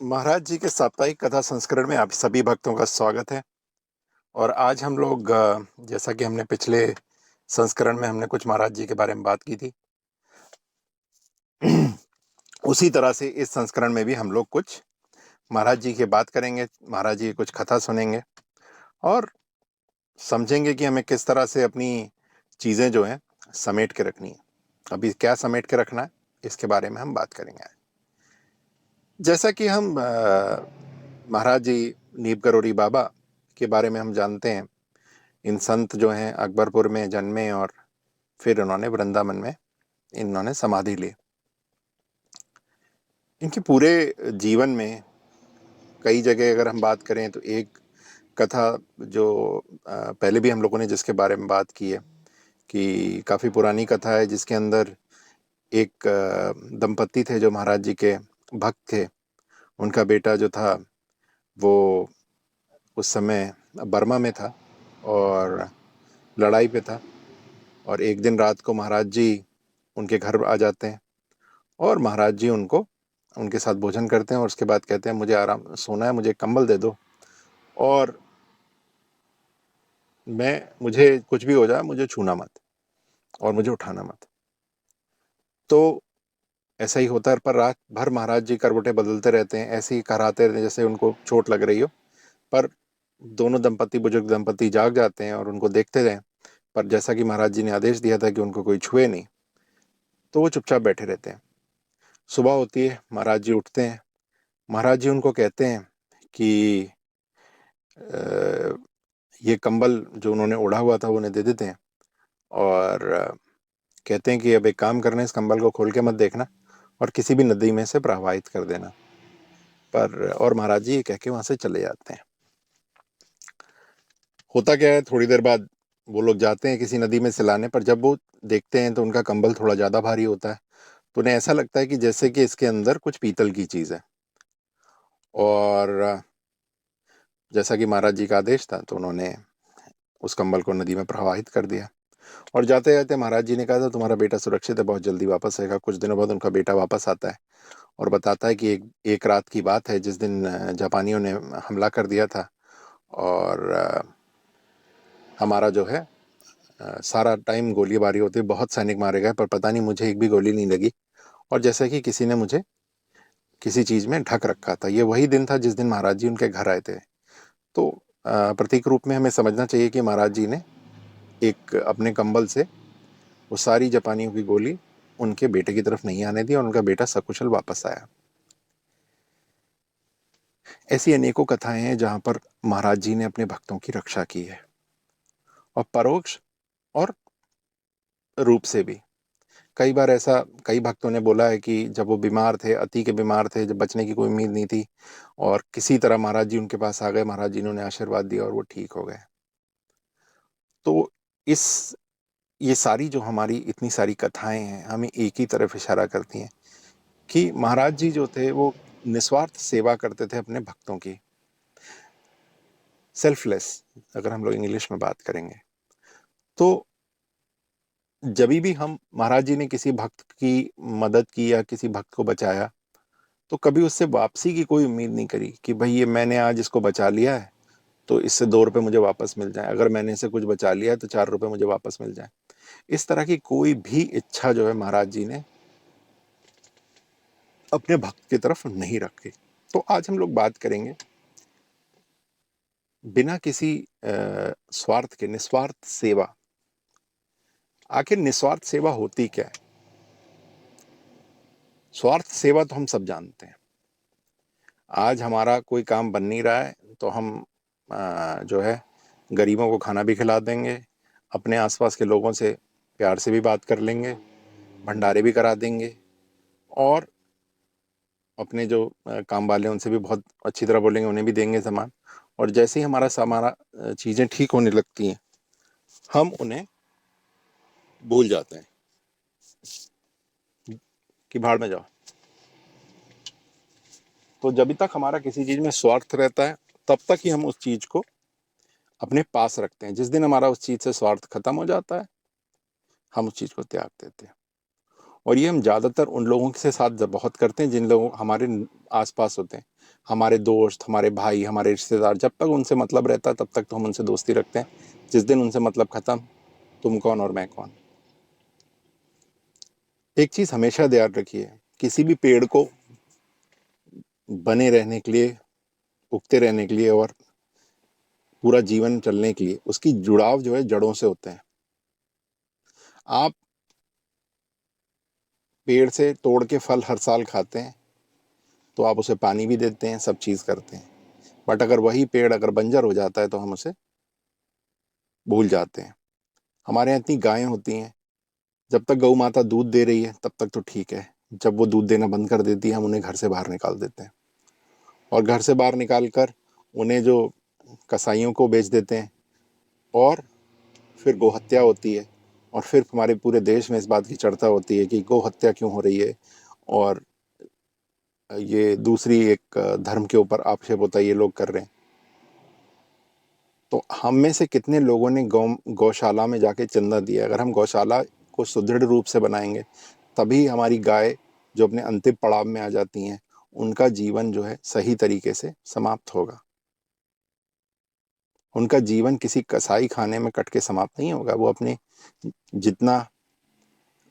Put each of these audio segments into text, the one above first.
महाराज जी के साप्ताहिक कथा संस्करण में आप सभी भक्तों का स्वागत है। और आज हम लोग जैसा कि हमने पिछले संस्करण में हमने कुछ महाराज जी के बारे में बात की थी उसी तरह से इस संस्करण में भी हम लोग कुछ महाराज जी की बात करेंगे, महाराज जी की कुछ कथा सुनेंगे और समझेंगे कि हमें किस तरह से अपनी चीज़ें जो हैं समेट के रखनी है। अभी क्या समेट के रखना है इसके बारे में हम बात करेंगे। जैसा कि हम महाराज जी नीब करोड़ी बाबा के बारे में हम जानते हैं। इन संत जो हैं अकबरपुर में जन्मे और फिर उन्होंने वृंदावन में इन्होंने समाधि ली। इनके पूरे जीवन में कई जगह अगर हम बात करें तो एक कथा जो पहले भी हम लोगों ने जिसके बारे में बात की है कि काफ़ी पुरानी कथा है, जिसके अंदर एक दंपत्ति थे जो महाराज जी के भक्त थे। उनका बेटा जो था वो उस समय बर्मा में था और लड़ाई पे था। और एक दिन रात को महाराज जी उनके घर आ जाते हैं और महाराज जी उनके साथ भोजन करते हैं और उसके बाद कहते हैं मुझे आराम सोना है, मुझे कंबल दे दो और मुझे कुछ भी हो जाए मुझे छूना मत और मुझे उठाना मत। तो ऐसा ही होता है, पर रात भर महाराज जी करवटें बदलते रहते हैं, ऐसे ही कराते रहते हैं जैसे उनको चोट लग रही हो। पर दोनों दंपत्ति, बुजुर्ग दंपत्ति जाग जाते हैं और उनको देखते रहे। पर जैसा कि महाराज जी ने आदेश दिया था कि उनको कोई छुए नहीं, तो वो चुपचाप बैठे रहते हैं। सुबह होती है, महाराज जी उठते हैं। महाराज जी उनको कहते हैं कि ये कंबल जो उन्होंने ओढ़ा हुआ था वो उन्हें दे देते हैं और कहते हैं कि अब एक काम करना है, इस कंबल को खोल के मत देखना और किसी भी नदी में से प्रवाहित कर देना। और महाराज जी ये कह के वहां से चले जाते हैं। होता क्या है, थोड़ी देर बाद वो लोग जाते हैं किसी नदी में सिलाने, पर जब वो देखते हैं तो उनका कंबल थोड़ा ज्यादा भारी होता है। तो उन्हें ऐसा लगता है कि जैसे कि इसके अंदर कुछ पीतल की चीज है। और जैसा कि महाराज जी का आदेश था तो उन्होंने उस कंबल को नदी में प्रवाहित कर दिया। और जाते जाते महाराज जी ने कहा था तुम्हारा बेटा सुरक्षित है, बहुत जल्दी वापस आएगा। कुछ दिनों बाद उनका बेटा वापस आता है और बताता है कि एक रात की बात है जिस दिन जापानियों ने हमला कर दिया था और हमारा जो है सारा टाइम गोलीबारी होती है, बहुत सैनिक मारे गए, पर पता नहीं मुझे एक भी गोली नहीं लगी। और जैसा कि किसी ने मुझे किसी चीज में ढक रखा था। ये वही दिन था जिस दिन महाराज जी उनके घर आए थे। तो प्रतीक रूप में हमें समझना चाहिए कि महाराज जी ने एक अपने कंबल से वो सारी जापानियों की गोली उनके बेटे की तरफ नहीं आने दी और उनका बेटा सकुशल वापस आया। ऐसी अनेकों कथाएं हैं जहां पर महाराज जी ने अपने भक्तों की रक्षा की है, और परोक्ष और रूप से भी। कई बार ऐसा कई भक्तों ने बोला है कि जब वो बीमार थे, अति के बीमार थे, जब बचने की कोई उम्मीद नहीं थी, और किसी तरह महाराज जी उनके पास आ गए, महाराज जी ने उन्हें आशीर्वाद दिया और वो ठीक हो गए। तो इस ये सारी जो हमारी इतनी सारी कथाएं हैं हमें एक ही तरफ इशारा करती हैं कि महाराज जी जो थे वो निस्वार्थ सेवा करते थे अपने भक्तों की। सेल्फलेस, अगर हम लोग इंग्लिश में बात करेंगे तो जब भी हम महाराज जी ने किसी भक्त की मदद की या किसी भक्त को बचाया तो कभी उससे वापसी की कोई उम्मीद नहीं करी कि भाई ये मैंने आज इसको बचा लिया है तो इससे 2 रुपए मुझे वापस मिल जाए, अगर मैंने इसे कुछ बचा लिया है तो 4 रुपए मुझे वापस मिल जाए। इस तरह की कोई भी इच्छा जो है महाराज जी ने अपने भक्त की तरफ नहीं रखी। तो आज हम लोग बात करेंगे बिना किसी स्वार्थ के निस्वार्थ सेवा। आखिर निस्वार्थ सेवा होती क्या है? स्वार्थ सेवा तो हम सब जानते हैं। आज हमारा कोई काम बन नहीं रहा है तो हम जो है गरीबों को खाना भी खिला देंगे, अपने आसपास के लोगों से प्यार से भी बात कर लेंगे, भंडारे भी करा देंगे, और अपने जो काम वाले हैं उनसे भी बहुत अच्छी तरह बोलेंगे, उन्हें भी देंगे सामान। और जैसे ही हमारा चीज़ें ठीक होने लगती हैं हम उन्हें भूल जाते हैं कि भाड़ में जाओ। तो जब तक हमारा किसी चीज़ में स्वार्थ रहता है तब तक ही हम उस चीज़ को अपने पास रखते हैं। जिस दिन हमारा उस चीज़ से स्वार्थ खत्म हो जाता है हम उस चीज़ को त्याग देते हैं। और ये हम ज़्यादातर उन लोगों के साथ बहुत करते हैं जिन लोगों हमारे आसपास होते हैं। हमारे दोस्त, हमारे भाई, हमारे रिश्तेदार, जब तक उनसे मतलब रहता है तब तक तो हम उनसे दोस्ती रखते हैं। जिस दिन उनसे मतलब खत्म, तुम कौन और मैं कौन। एक चीज हमेशा याद रखिए, किसी भी पेड़ को बने रहने के लिए, उगते रहने के लिए और पूरा जीवन चलने के लिए उसकी जुड़ाव जो है जड़ों से होते हैं। आप पेड़ से तोड़ के फल हर साल खाते हैं तो आप उसे पानी भी देते हैं, सब चीज करते हैं, बट अगर वही पेड़ अगर बंजर हो जाता है तो हम उसे भूल जाते हैं। हमारे यहाँ इतनी गायें होती हैं, जब तक गौ माता दूध दे रही है तब तक तो ठीक है, जब वो दूध देना बंद कर देती है हम उन्हें घर से बाहर निकाल देते हैं, और घर से बाहर निकाल कर उन्हें जो कसाईयों को बेच देते हैं, और फिर गोहत्या होती है, और फिर हमारे पूरे देश में इस बात की चर्चा होती है कि गौ हत्या क्यों हो रही है, और ये दूसरी एक धर्म के ऊपर आक्षेप होता है ये लोग कर रहे हैं। तो हम में से कितने लोगों ने गौशाला में जाके चंदा दिया। अगर हम गौशाला को सुदृढ़ रूप से बनाएंगे तभी हमारी गाय जो अपने अंतिम पड़ाव में आ जाती हैं उनका जीवन जो है सही तरीके से समाप्त होगा। उनका जीवन किसी कसाई खाने में कट के समाप्त नहीं होगा। वो अपने जितना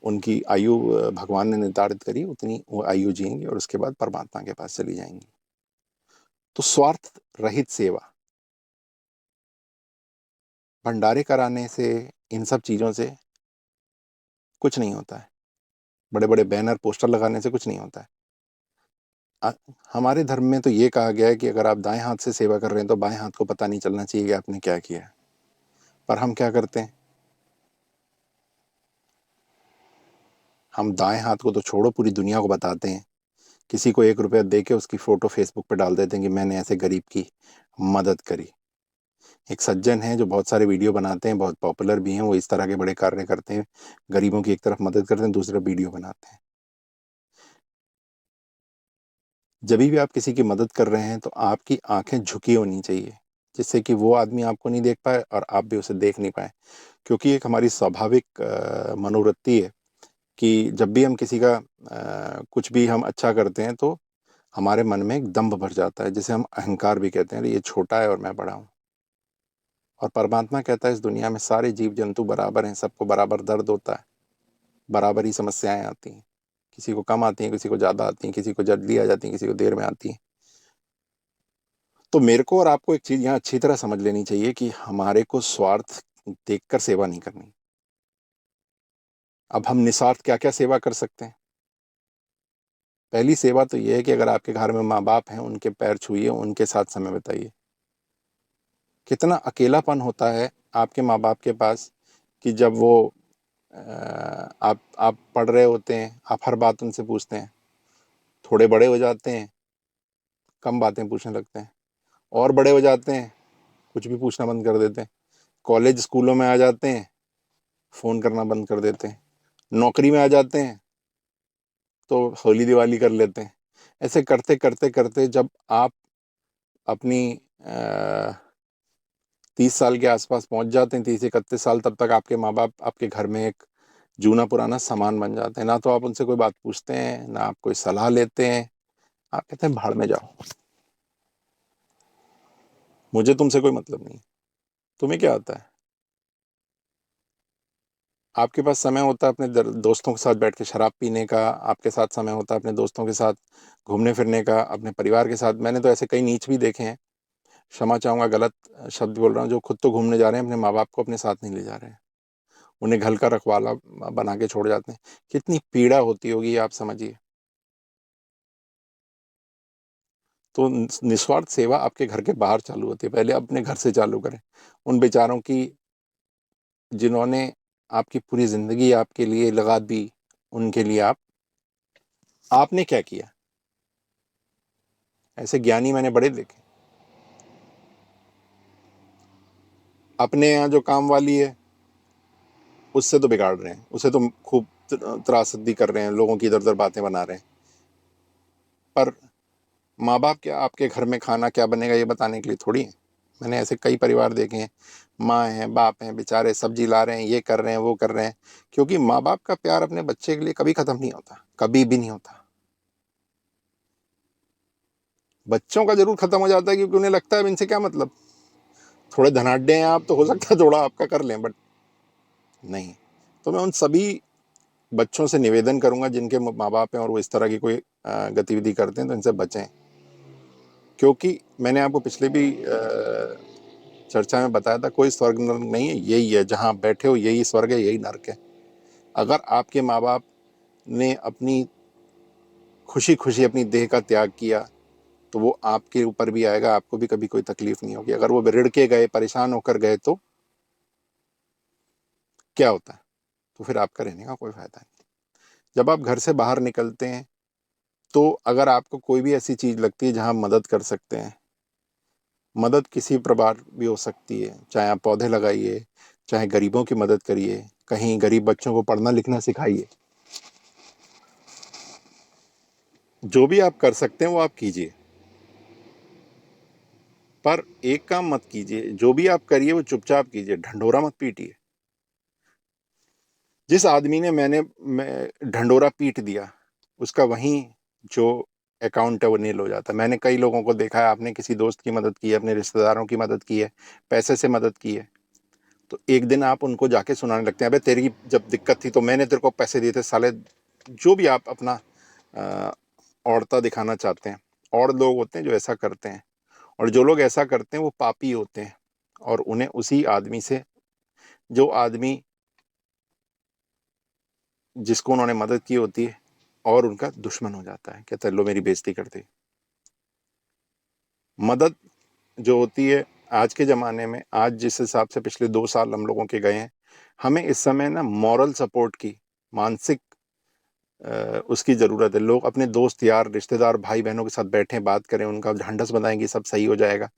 उनकी आयु भगवान ने निर्धारित करी उतनी वो आयु जिएंगी और उसके बाद परमात्मा के पास चली जाएंगी। तो स्वार्थ रहित सेवा, भंडारे कराने से, इन सब चीजों से कुछ नहीं होता है। बड़े बड़े बैनर पोस्टर लगाने से कुछ नहीं होता है। अ, हमारे धर्म में तो ये कहा गया है कि अगर आप दाएं हाथ से सेवा कर रहे हैं तो बाएं हाथ को पता नहीं चलना चाहिए कि आपने क्या किया है। पर हम क्या करते हैं, हम दाएं हाथ को तो छोड़ो पूरी दुनिया को बताते हैं। किसी को 1 रुपया दे के उसकी फोटो फेसबुक पे डाल देते हैं कि मैंने ऐसे गरीब की मदद करी। एक सज्जन है जो बहुत सारे वीडियो बनाते हैं, बहुत पॉपुलर भी हैं, वो इस तरह के बड़े कार्य करते हैं, गरीबों की एक तरफ मदद करते हैं, दूसरी तरफ वीडियो बनाते हैं। जब भी आप किसी की मदद कर रहे हैं तो आपकी आंखें झुकी होनी चाहिए, जिससे कि वो आदमी आपको नहीं देख पाए और आप भी उसे देख नहीं पाए। क्योंकि एक हमारी स्वाभाविक मनोवृत्ति है कि जब भी हम किसी का कुछ भी हम अच्छा करते हैं तो हमारे मन में एक दंभ भर जाता है, जिसे हम अहंकार भी कहते हैं, अरे ये छोटा है और मैं बड़ा हूँ। और परमात्मा कहता है इस दुनिया में सारे जीव जंतु बराबर हैं, सबको बराबर दर्द होता है, बराबर ही समस्याएं आती हैं। किसी को कम आती हैं, किसी को ज्यादा आती हैं, किसी को जल्दी आ जाती हैं, किसी को देर में आती हैं। तो मेरे को और आपको एक चीज यहाँ अच्छी तरह समझ लेनी चाहिए कि हमारे को स्वार्थ देखकर सेवा नहीं करनी। अब हम निस्वार्थ क्या क्या सेवा कर सकते हैं। पहली सेवा तो ये है कि अगर आपके घर में माँ बाप हैं उनके पैर छूइए, उनके साथ समय बिताइए। कितना अकेलापन होता है आपके माँ बाप के पास कि जब वो आप पढ़ रहे होते हैं, आप हर बात उनसे पूछते हैं, थोड़े बड़े हो जाते हैं कम बातें पूछने लगते हैं, और बड़े हो जाते हैं कुछ भी पूछना बंद कर देते हैं, कॉलेज स्कूलों में आ जाते हैं फोन करना बंद कर देते हैं, नौकरी में आ जाते हैं तो होली दिवाली कर लेते हैं। ऐसे करते करते करते जब आप अपनी 30 साल के आसपास पहुंच जाते हैं, 30 31 साल, तब तक आपके माँ बाप आपके घर में एक जूना पुराना सामान बन जाते हैं। ना तो आप उनसे कोई बात पूछते हैं, ना आप कोई सलाह लेते हैं, आप कहते हैं भाड़ में जाओ, मुझे तुमसे कोई मतलब नहीं। तुम्हें क्या आता है। आपके पास समय होता है अपने दोस्तों के साथ बैठ के शराब पीने का, आपके साथ समय होता है अपने दोस्तों के साथ घूमने फिरने का, अपने परिवार के साथ। मैंने तो ऐसे कई नीच भी देखे हैं, क्षमा चाहूंगा गलत शब्द बोल रहा हूँ, जो खुद तो घूमने जा रहे हैं अपने माँ बाप को अपने साथ नहीं ले जा रहे हैं, उन्हें घर का रखवाला बना के छोड़ जाते हैं। कितनी पीड़ा होती होगी आप समझिए। तो निस्वार्थ सेवा आपके घर के बाहर चालू होती है, पहले अपने घर से चालू करें। उन बेचारों की जिन्होंने आपकी पूरी जिंदगी आपके लिए लगा दी, उनके लिए आपने क्या किया। ऐसे ज्ञानी मैंने बड़े देखे। अपने यहाँ जो काम वाली है उससे तो बिगाड़ रहे हैं, उसे तो खूब त्रासदी कर रहे हैं, लोगों की इधर उधर बातें बना रहे हैं। पर माँ बाप क्या आपके घर में खाना क्या बनेगा ये बताने के लिए थोड़ी है। मैंने ऐसे कई परिवार देखे हैं, माँ हैं बाप हैं बेचारे सब्जी ला रहे हैं, ये कर रहे हैं वो कर रहे हैं, क्योंकि माँ बाप का प्यार अपने बच्चे के लिए कभी खत्म नहीं होता, कभी भी नहीं होता। बच्चों का ज़रूर ख़त्म हो जाता है क्योंकि उन्हें लगता है अब इनसे क्या मतलब, थोड़े धनाढ्य हैं आप तो हो सकता है थोड़ा आपका कर लें, बट नहीं। तो मैं उन सभी बच्चों से निवेदन करूँगा जिनके माँ बाप हैं और वो इस तरह की कोई गतिविधि करते हैं, तो इनसे बचें। क्योंकि मैंने आपको पिछले भी चर्चा में बताया था, कोई स्वर्ग नर्क नहीं है, यही है जहाँ आप बैठे हो, यही स्वर्ग है, यही नर्क है। अगर आपके माँ बाप ने अपनी खुशी खुशी अपनी देह का त्याग किया तो वो आपके ऊपर भी आएगा, आपको भी कभी कोई तकलीफ नहीं होगी। अगर वो रिड़ के गए, परेशान होकर गए तो क्या होता है, तो फिर आपका रहने का कोई फायदा नहीं। जब आप घर से बाहर निकलते हैं तो अगर आपको कोई भी ऐसी चीज लगती है जहां आप मदद कर सकते हैं, मदद किसी प्रकार भी हो सकती है, चाहे आप पौधे लगाइए, चाहे गरीबों की मदद करिए, कहीं गरीब बच्चों को पढ़ना लिखना सिखाइए, जो भी आप कर सकते हैं वो आप कीजिए। पर एक काम मत कीजिए, जो भी आप करिए वो चुपचाप कीजिए, ढंढोरा मत पीटिए। जिस आदमी ने मैं ढंढोरा पीट दिया, उसका वहीं जो अकाउंट है वो नील हो जाता है। मैंने कई लोगों को देखा है, आपने किसी दोस्त की मदद की है, अपने रिश्तेदारों की मदद की है, पैसे से मदद की है, तो एक दिन आप उनको जाके सुनाने लगते हैं, अबे तेरी जब दिक्कत थी तो मैंने तेरे को पैसे दिए थे साले। जो भी आप अपना औरता दिखाना चाहते हैं, और लोग होते हैं जो ऐसा करते हैं, और जो लोग ऐसा करते हैं वो पापी होते हैं, और उन्हें उसी आदमी से, जो आदमी जिसको उन्होंने मदद की होती है, और उनका दुश्मन हो जाता है, कहता है लो मेरी बेइज्जती कर दी। मदद जो होती है आज के ज़माने में, आज जिस हिसाब से पिछले 2 साल हम लोगों के गए हैं, हमें इस समय ना मॉरल सपोर्ट की, मानसिक उसकी ज़रूरत है। लोग अपने दोस्त यार रिश्तेदार भाई बहनों के साथ बैठें, बात करें, उनका ढांढस बंधाएं कि सब सही हो जाएगा।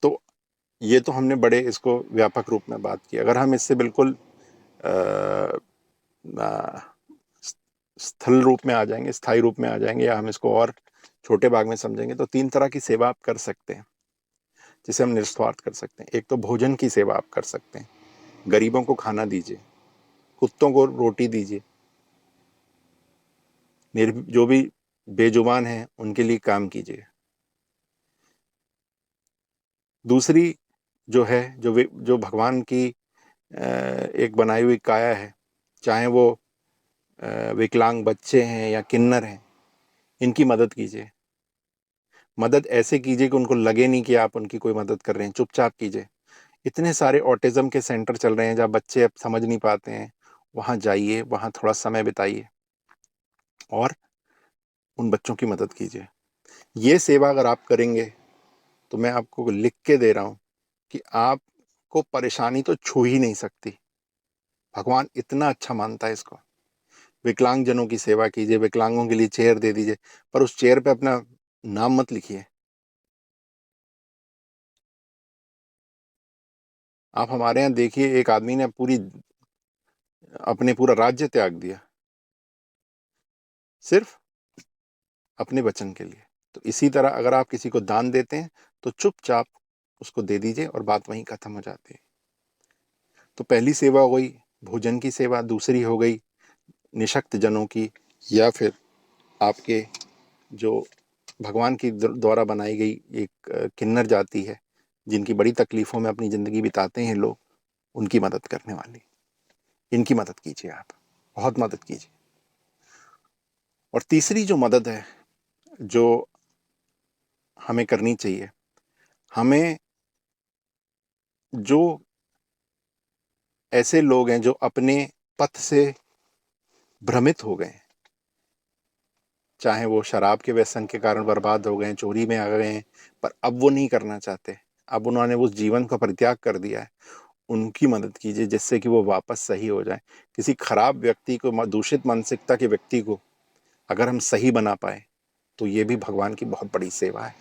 तो ये तो हमने बड़े इसको व्यापक रूप में बात की। अगर हम इससे बिल्कुल स्थल रूप में आ जाएंगे, स्थायी रूप में आ जाएंगे, या हम इसको और छोटे भाग में समझेंगे, तो 3 तरह की सेवा आप कर सकते हैं जिसे हम निस्वार्थ कर सकते हैं। एक तो भोजन की सेवा आप कर सकते हैं, गरीबों को खाना दीजिए, कुत्तों को रोटी दीजिए, जो भी बेजुबान हैं उनके लिए काम कीजिए। दूसरी जो है, जो भगवान की एक बनाई हुई काया है, चाहे वो विकलांग बच्चे हैं या किन्नर हैं, इनकी मदद कीजिए। मदद ऐसे कीजिए कि उनको लगे नहीं कि आप उनकी कोई मदद कर रहे हैं, चुपचाप कीजिए। इतने सारे ऑटिज्म के सेंटर चल रहे हैं जहाँ बच्चे अब समझ नहीं पाते हैं, वहाँ जाइए, वहाँ थोड़ा समय बिताइए और उन बच्चों की मदद कीजिए। ये सेवा अगर आप करेंगे तो मैं आपको लिख के दे रहा हूँ कि आपको परेशानी तो छू ही नहीं सकती। भगवान इतना अच्छा मानता है इसको। विकलांग जनों की सेवा कीजिए, विकलांगों के लिए चेयर दे दीजिए, पर उस चेयर पे अपना नाम मत लिखिए। आप हमारे यहाँ देखिए, एक आदमी ने अपने पूरा राज्य त्याग दिया सिर्फ अपने वचन के लिए। तो इसी तरह अगर आप किसी को दान देते हैं तो चुपचाप उसको दे दीजिए और बात वहीं खत्म हो जाती है। तो पहली सेवा हो गई भोजन की सेवा, दूसरी हो गई निशक्त जनों की, या फिर आपके जो भगवान की द्वारा बनाई गई एक किन्नर जाति है, जिनकी बड़ी तकलीफों में अपनी जिंदगी बिताते हैं लोग, उनकी मदद करने वाली, इनकी मदद कीजिए आप, बहुत मदद कीजिए। और तीसरी जो मदद है जो हमें करनी चाहिए, हमें जो ऐसे लोग हैं जो अपने पथ से भ्रमित हो गए, चाहे वो शराब के व्यसन के कारण बर्बाद हो गए, चोरी में आ गए हैं, पर अब वो नहीं करना चाहते, अब उन्होंने उस जीवन का परित्याग कर दिया है, उनकी मदद कीजिए जिससे कि वो वापस सही हो जाए। किसी खराब व्यक्ति को, दूषित मानसिकता के व्यक्ति को अगर हम सही बना पाए तो ये भी भगवान की बहुत बड़ी सेवा है।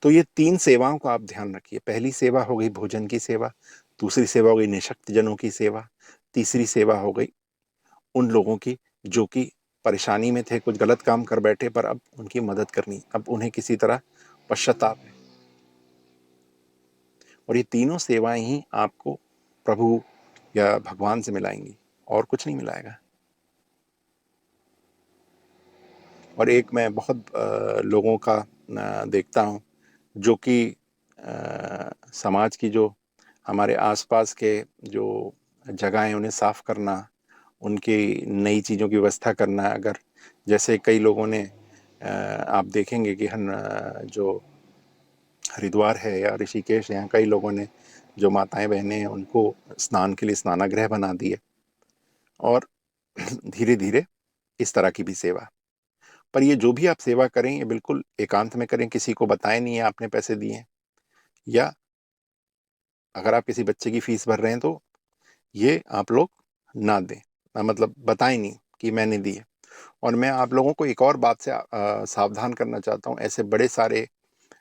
तो ये 3 सेवाओं का आप ध्यान रखिए। पहली सेवा हो गई भोजन की सेवा, दूसरी सेवा हो गई निशक्त जनों की सेवा, तीसरी सेवा हो गई उन लोगों की जो कि परेशानी में थे, कुछ गलत काम कर बैठे, पर अब उनकी मदद करनी, अब उन्हें किसी तरह पश्चाताप है। और ये तीनों सेवाएं ही आपको प्रभु या भगवान से मिलाएंगी, और कुछ नहीं मिलाएगा। और एक मैं बहुत लोगों का देखता हूँ जो कि समाज की जो हमारे आसपास के जो जगह हैं उन्हें साफ करना, उनकी नई चीज़ों की व्यवस्था करना। अगर जैसे कई लोगों ने आप देखेंगे कि जो हरिद्वार है या ऋषिकेश है, यहाँ कई लोगों ने जो माताएं बहनें हैं उनको स्नान के लिए स्नानागृह बना दिए, और धीरे धीरे इस तरह की भी सेवा। पर ये जो भी आप सेवा करें ये बिल्कुल एकांत में करें, किसी को बताएं नहीं है आपने पैसे दिए हैं। या अगर आप किसी बच्चे की फीस भर रहे हैं तो ये आप लोग ना दें, मतलब बताएं नहीं कि मैंने दी है। और मैं आप लोगों को एक और बात से सावधान करना चाहता हूँ। ऐसे बड़े सारे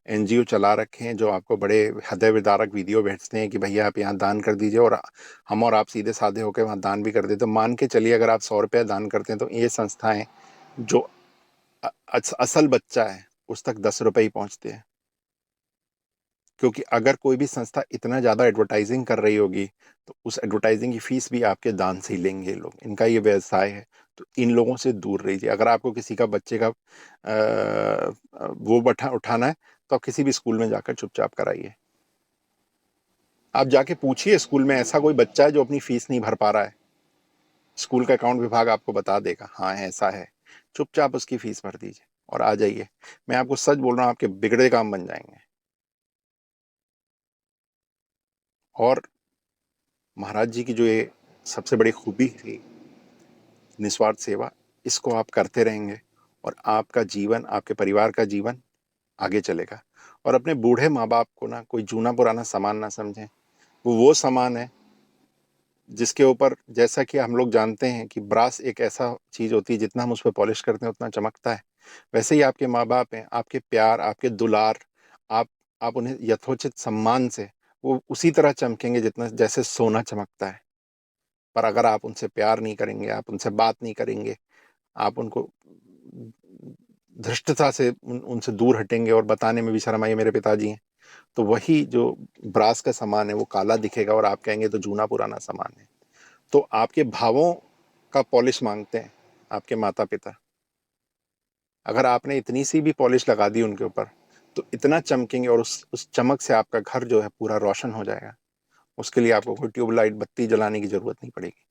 एनजीओ चला रखे हैं जो आपको बड़े हृदय विदारक वीडियो भेजते हैं कि भैया आप यहाँ दान कर दीजिए, और हम और आप सीधे साधे होकर वहाँ दान भी कर देते। तो मान के चलिए अगर आप 100 रुपया दान करते हैं तो ये संस्थाएं जो असल बच्चा है उस तक 10 रुपये ही पहुंचते हैं। क्योंकि अगर कोई भी संस्था इतना ज्यादा एडवर्टाइजिंग कर रही होगी तो उस एडवर्टाइजिंग की फीस भी आपके दान से ही लेंगे ये लोग, इनका ये व्यवसाय है। तो इन लोगों से दूर रहिए। अगर आपको किसी का बच्चे का वो उठाना है तो आप किसी भी स्कूल में जाकर चुपचाप कराइए। आप जाके पूछिए स्कूल में ऐसा कोई बच्चा है जो अपनी फीस नहीं भर पा रहा है, स्कूल का अकाउंट विभाग आपको बता देगा हाँ ऐसा है। चुपचाप उसकी फीस भर दीजिए और आ जाइए। मैं आपको सच बोल रहा हूँ, आपके बिगड़े काम बन जाएंगे। और महाराज जी की जो ये सबसे बड़ी खूबी थी, निस्वार्थ सेवा, इसको आप करते रहेंगे और आपका जीवन, आपके परिवार का जीवन आगे चलेगा। और अपने बूढ़े माँ बाप को ना कोई जूना पुराना सामान ना समझें। वो सामान है जिसके ऊपर, जैसा कि हम लोग जानते हैं कि ब्रास एक ऐसा चीज होती है जितना हम उस पर पॉलिश करते हैं उतना चमकता है। वैसे ही आपके माँ बाप हैं, आपके प्यार, आपके दुलार, आप आप उन्हें यथोचित सम्मान से वो उसी तरह चमकेंगे जितना जैसे सोना चमकता है। पर अगर आप उनसे प्यार नहीं करेंगे, आप उनसे बात नहीं करेंगे, आप उनको धृष्टता से उनसे दूर हटेंगे और बताने में भी शर्म आई मेरे पिताजी हैं, तो वही जो ब्रास का सामान है वो काला दिखेगा और आप कहेंगे तो जूना पुराना सामान है। तो आपके भावों का पॉलिश मांगते हैं आपके माता पिता। अगर आपने इतनी सी भी पॉलिश लगा दी उनके ऊपर तो इतना चमकेंगे, और उस चमक से आपका घर जो है पूरा रोशन हो जाएगा। उसके लिए आपको कोई ट्यूबलाइट बत्ती जलाने की जरूरत नहीं पड़ेगी।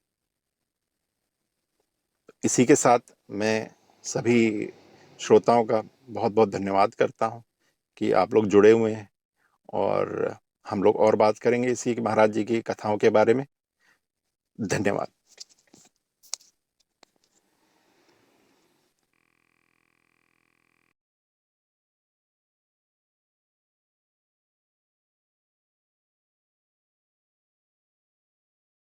इसी के साथ मैं सभी श्रोताओं का बहुत बहुत धन्यवाद करता हूँ कि आप लोग जुड़े हुए हैं, और हम लोग और बात करेंगे इसी महाराज जी की कथाओं के बारे में। धन्यवाद।